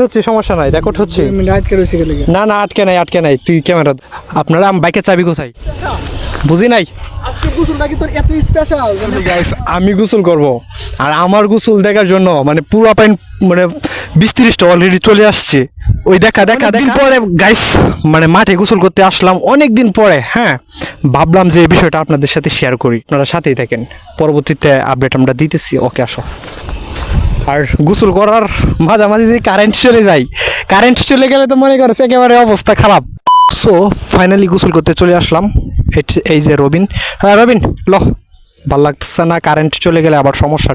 হচ্ছে সমস্যা নাই, রেকর্ড হচ্ছে। না না, আটকে নাই তুই ক্যামেরা। আপনারা বাইকের চাবি কোথায়? বুঝি নাই। আমি গোসল করব, আর আমার গোসল দেখার জন্য মানে পুরো পাইন মানে 20-30টা অলরেডি চলে আসছে। ওই দেখা পরে গাইস মানে মাঠে গোসল করতে আসলাম অনেক দিন পরে। হ্যাঁ, ভাবলাম যে এই বিষয়টা আপনাদের সাথে শেয়ার করি, আপনারা সাথেই থাকেন, পরবর্তীতে আপডেট আমরা দিতেছি। ওকে, আসো। আর গোসল করার মাঝামাঝি যদি কারেন্ট চলে যায়, কারেন্ট চলে গেলে তো মনে করছে একেবারে অবস্থা খারাপ। সো ফাইনালি গোসল করতে চলে আসলাম। এই যে রবিন। হ্যাঁ রবিন, ভাল লাগতেছে না, কারেন্ট চলে গেলে আবার সমস্যা।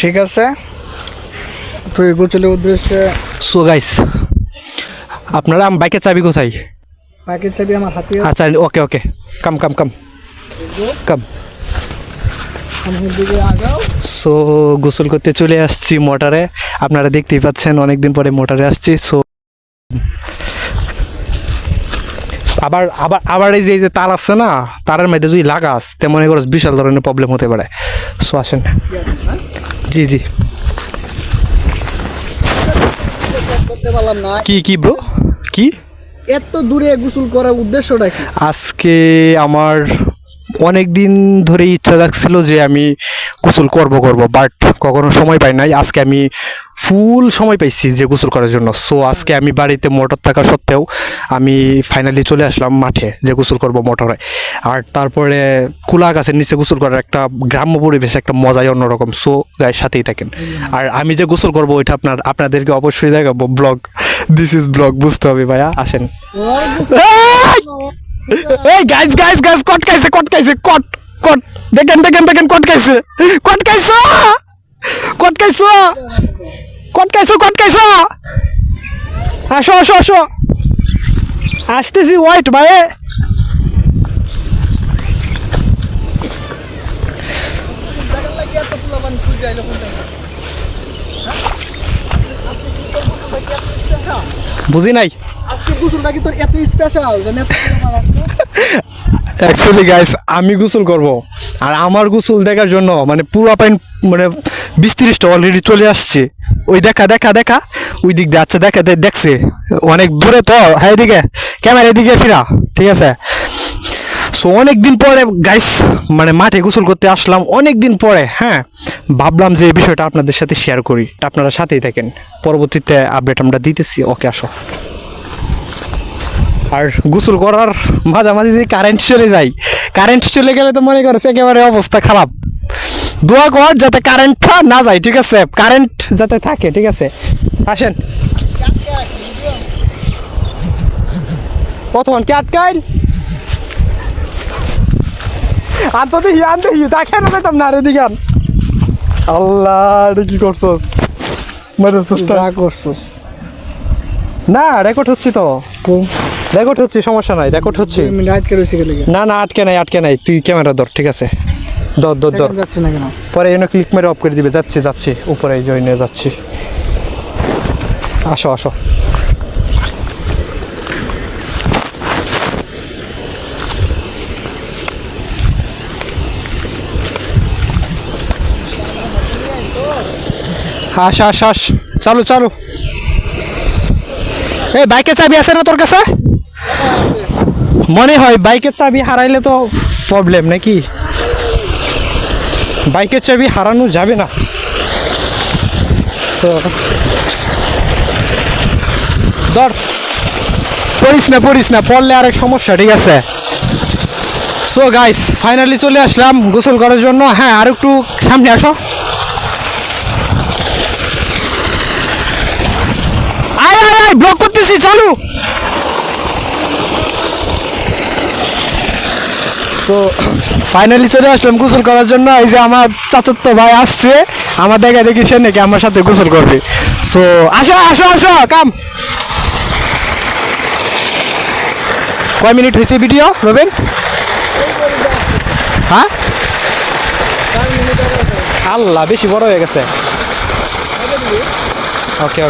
ঠিক আছে তুই গোসলের উদ্দেশ্যে। সো গাইস, আপনারা বাইকের চাবি কোথায়? বাইকের চাবি আমার হাতে। আচ্ছা ওকে, কাম সো গোসল করতে চলে আসছি মোটরে। আপনারা দেখতেই পাচ্ছেন অনেকদিন পরে মোটরে আসছি। সো আবার এই যে তার আছে না, তারের মধ্যে যদি লাগাস তে মনে করো বিশাল ধরনের প্রবলেম হতে পারে। সো আসেন। জি কি ব্রো, কি এত দূরে গোসল করার উদ্দেশ্যটা কি? আজকে আমার অনেক দিন ধরে ইচ্ছা লাগছিল যে আমি গোসল করব, বাট কখনো সময় পাই নাই। আজকে আমি ফুল সময় পাইছি যে গোসল করার জন্য। সো আজকে আমি বাড়িতে মোটর থাকা সত্ত্বেও আমি ফাইনালি চলে আসলাম মাঠে যে গোসল করব মোটরে। আর তারপরে খোলা গাছের নিচে গোসল করার একটা গ্রাম্য পরিবেশ, একটা মজাই অন্যরকম। সো গায়ের সাথেই থাকেন। আর আমি যে গোসল করবো ওইটা আপনাদেরকে অবশ্যই দেখাবো। দিস ইজ ব্লগ, বুঝতে হবে ভাইয়া। আসেন। এই গাইস কটকাইছে দেখেন কটকাইছো। আসো আসতেছি, ওয়াইট ভাই। বুঝি নাই। অ্যাকচুয়ালি গাইস, আমি গোসল করব, আর আমার গোসল দেখার জন্য মানে পুরো পাইন মানে 20-30টা অলরেডি চলে আসছে। ওই দেখা ওই দিক দিয়ে। আচ্ছা দেখছে অনেক দূরে তো। হ্যাঁ, এদিকে ক্যামেরা, এদিকে ফিরা। ঠিক আছে। সো অনেক দিন পরে গাইস মানে মাঠে গোসল করতে আসলাম অনেক দিন পরে। হ্যাঁ, ভাবলাম যে এই বিষয়টা আপনাদের সাথে শেয়ার করি, আপনারা সাথেই থাকেন, পরবর্তীতে আপডেট আমরা দিতেছি। ওকে, আসো। আর গোসল করার মাঝামাঝি যদি কারেন্ট চলে যায়, কারেন্ট চলে গেলে তো মনে করছে একেবারে অবস্থা খারাপ। দোয়া কর যাতে কারেন্টটা না যায়। ঠিক আছে, কারেন্ট যাতে থাকে। ঠিক আছে, আসেন। কতক্ষণ কি আটকাইল? আনতে দেখেন পেতাম না রে দিগান। আল্লাহ, কি করছস? না, রেকর্ড হচ্ছে তো। রেকর্ড হচ্ছে, সমস্যা নাই, রেকর্ড হচ্ছে। না না, আটকে নাই তুই ক্যামেরা ধর। ঠিক আছে, ধর। পরে এনে ক্লিক মেরে অফ করে দিবে। যাচ্ছে উপরে জয়েনে যাচ্ছি। আসো। আস চালু। এই বাইকের চাবি আছে না তোর কাছে? মনে হয় বাইকের চাবি হারাইলে তো প্রবলেম নাকি? বাইকের চাবি হারানো যাবে না তো। ধর, পড়িস না, পড়লে আরেক সমস্যা। ঠিক আছে। সো গাইস, ফাইনালি চলে আসলাম গোসল করার জন্য। হ্যাঁ, আর একটু সামনে আসো। আয় ব্লক করতেছি, চালু। তো ফাইনালি চলে আসলাম গোসল করার জন্য। এই যে আমার চাচাতো ভাই আসছে, আমার দেখি সে নাকি আমার সাথে গোসল করবে। সো আসো কাম। কয় মিনিট হয়েছে ভিডিও রবেন? হ্যাঁ, আল্লাহ, বেশি বড় হয়ে গেছে। ওকে।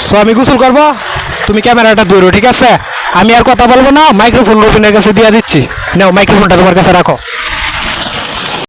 সো আমি গোসল করবো, তুমি ক্যামেরাটা ধরো। ঠিক আছে, আমি আর কথা বলবো না, মাইক্রোফোন রবিনের কাছে দিয়ে দিচ্ছি। নাও, মাইক্রোফোনটা তোমার কাছে রাখো।